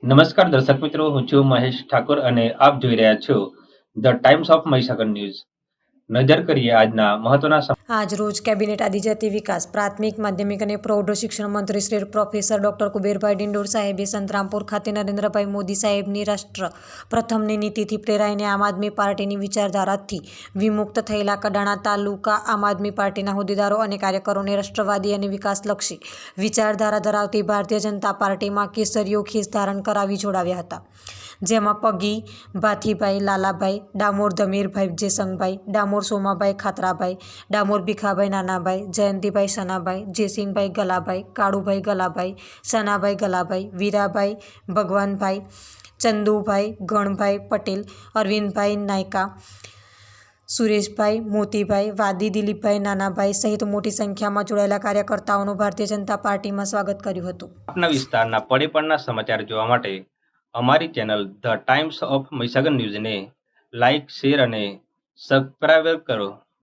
નમસ્કાર દર્શક મિત્રો, હું છું મહેશ ઠાકોર અને આપ જોઈ રહ્યા છો the times of Mahisagar news. નજર કરીએ આજના મહત્વના આજ રોજ કેબિનેટ આદિજાતિ વિકાસ પ્રાથમિક માધ્યમિક અને પ્રૌઢ શિક્ષણ મંત્રી શ્રી પ્રોફેસર ડોક્ટર કુબેરભાઈ ડિંડોર સાહેબે સંતરામપુર ખાતે નરેન્દ્રભાઈ મોદી સાહેબની રાષ્ટ્ર પ્રથમની નીતિથી પ્રેરાઈને આમ આદમી પાર્ટીની વિચારધારાથી વિમુક્ત થયેલા કડાણા તાલુકા આમ આદમી પાર્ટીના હોદ્દેદારો અને કાર્યકરોને રાષ્ટ્રવાદી અને વિકાસલક્ષી વિચારધારા ધરાવતી ભારતીય જનતા પાર્ટીમાં કેસરીયો ખેસ ધારણ કરાવી જોડાવ્યા હતા. જેમાં પગી ભાથીભાઈ લાલાભાઈ, ડામોર ધમીરભાઈ જેસંગભાઈ, ડામોર સોમાભાઈ ખાતરાભાઈ, ડામોર ભીખાભાઈ નાનાભાઈ, જયંતિભાઈ સનાભાઈ, જેસિંગભાઈ ગલાભાઈ, કાળુભાઈ ગલાભાઈ, સનાભાઈ ગલાભાઈ, વીરાભાઈ ભગવાનભાઈ, ચંદુભાઈ ગણભાઈ પટેલ, અરવિંદભાઈ નાયકા, સુરેશભાઈ મોતીભાઈ, વાદી દિલીપભાઈ નાનાભાઈ સહિત મોટી સંખ્યામાં જોડાયેલા કાર્યકર્તાઓનું ભારતીય જનતા પાર્ટીમાં સ્વાગત કર્યું હતું. આપના વિસ્તારના પડે સમાચાર જોવા માટે અમારી channel the times of Mahisagar ન્યૂઝને લાઇક, શેર અને સબસ્ક્રાઇબ કરો.